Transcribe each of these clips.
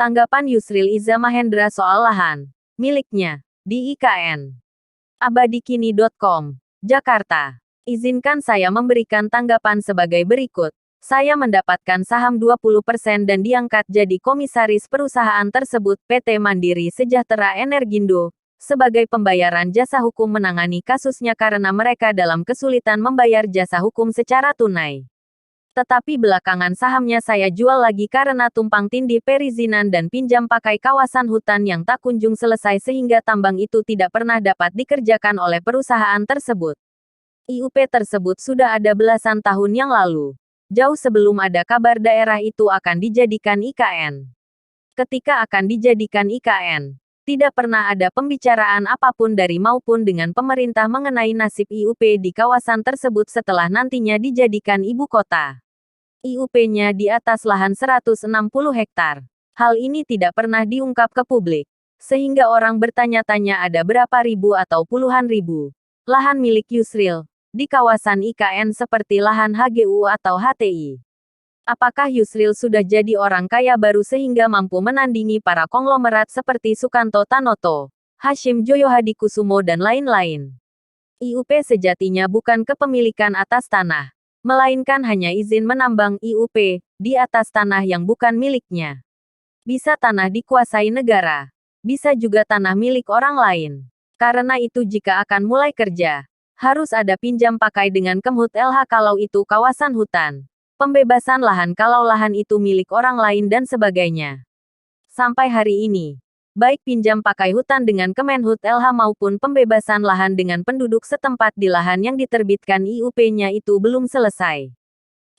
Tanggapan Yusril Iza Mahendra soal lahan miliknya di IKN. Abadikini.com, Jakarta. Izinkan saya memberikan tanggapan sebagai berikut. Saya mendapatkan saham 20% dan diangkat jadi komisaris perusahaan tersebut PT Mandiri Sejahtera Energindo, sebagai pembayaran jasa hukum menangani kasusnya karena mereka dalam kesulitan membayar jasa hukum secara tunai. Tetapi belakangan sahamnya saya jual lagi karena tumpang tindih perizinan dan pinjam pakai kawasan hutan yang tak kunjung selesai sehingga tambang itu tidak pernah dapat dikerjakan oleh perusahaan tersebut. IUP tersebut sudah ada belasan tahun yang lalu, jauh sebelum ada kabar daerah itu akan dijadikan IKN. Ketika akan dijadikan IKN, tidak pernah ada pembicaraan apapun dari maupun dengan pemerintah mengenai nasib IUP di kawasan tersebut setelah nantinya dijadikan ibu kota. IUP-nya di atas lahan 160 hektar. Hal ini tidak pernah diungkap ke publik, sehingga orang bertanya-tanya ada berapa ribu atau puluhan ribu lahan milik Yusril di kawasan IKN seperti lahan HGU atau HTI. Apakah Yusril sudah jadi orang kaya baru sehingga mampu menandingi para konglomerat seperti Sukanto Tanoto, Hashim Joyohadikusumo dan lain-lain? IUP sejatinya bukan kepemilikan atas tanah, melainkan hanya izin menambang IUP di atas tanah yang bukan miliknya. Bisa tanah dikuasai negara, bisa juga tanah milik orang lain. Karena itu jika akan mulai kerja, harus ada pinjam pakai dengan Kemhut LH kalau itu kawasan hutan, pembebasan lahan kalau lahan itu milik orang lain dan sebagainya. Sampai hari ini, baik pinjam pakai hutan dengan Kemenhut LH maupun pembebasan lahan dengan penduduk setempat di lahan yang diterbitkan IUP-nya itu belum selesai.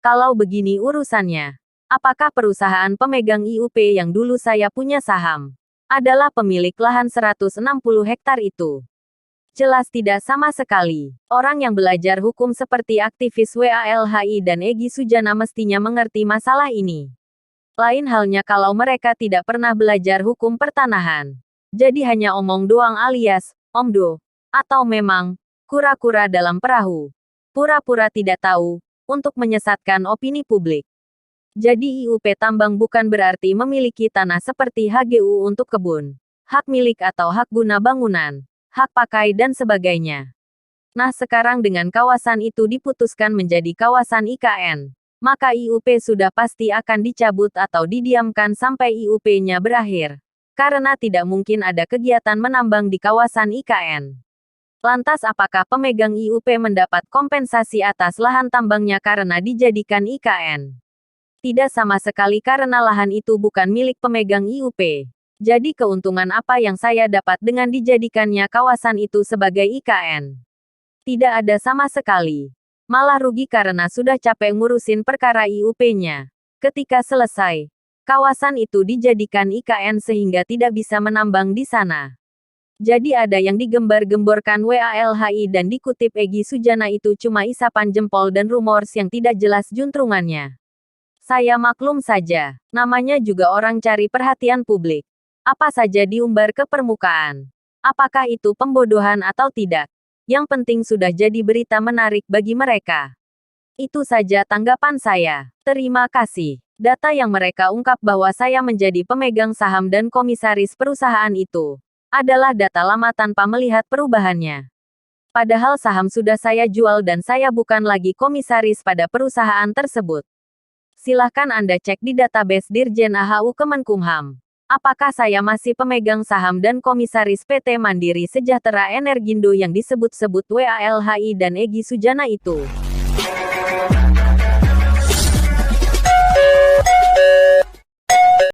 Kalau begini urusannya, apakah perusahaan pemegang IUP yang dulu saya punya saham adalah pemilik lahan 160 hektar itu? Jelas tidak sama sekali. Orang yang belajar hukum seperti aktivis WALHI dan Egy Sujana mestinya mengerti masalah ini. Lain halnya kalau mereka tidak pernah belajar hukum pertanahan. Jadi hanya omong doang alias omdo, atau memang kura-kura dalam perahu. Pura-pura tidak tahu untuk menyesatkan opini publik. Jadi IUP tambang bukan berarti memiliki tanah seperti HGU untuk kebun, hak milik atau hak guna bangunan, hak pakai dan sebagainya. Nah sekarang dengan kawasan itu diputuskan menjadi kawasan IKN, maka IUP sudah pasti akan dicabut atau didiamkan sampai IUP-nya berakhir. Karena tidak mungkin ada kegiatan menambang di kawasan IKN. Lantas apakah pemegang IUP mendapat kompensasi atas lahan tambangnya karena dijadikan IKN? Tidak sama sekali karena lahan itu bukan milik pemegang IUP. Jadi keuntungan apa yang saya dapat dengan dijadikannya kawasan itu sebagai IKN? Tidak ada sama sekali. Malah rugi karena sudah capek ngurusin perkara IUP-nya. Ketika selesai, kawasan itu dijadikan IKN sehingga tidak bisa menambang di sana. Jadi ada yang digembar-gemborkan WALHI dan dikutip Egy Sujana itu cuma isapan jempol dan rumors yang tidak jelas juntrungannya. Saya maklum saja, namanya juga orang cari perhatian publik. Apa saja diumbar ke permukaan. Apakah itu pembodohan atau tidak? Yang penting sudah jadi berita menarik bagi mereka. Itu saja tanggapan saya. Terima kasih. Data yang mereka ungkap bahwa saya menjadi pemegang saham dan komisaris perusahaan itu adalah data lama tanpa melihat perubahannya. Padahal saham sudah saya jual dan saya bukan lagi komisaris pada perusahaan tersebut. Silahkan Anda cek di database Dirjen AHU Kemenkumham. Apakah saya masih pemegang saham dan komisaris PT Mandiri Sejahtera Energindo yang disebut-sebut WALHI dan Egy Sujana itu?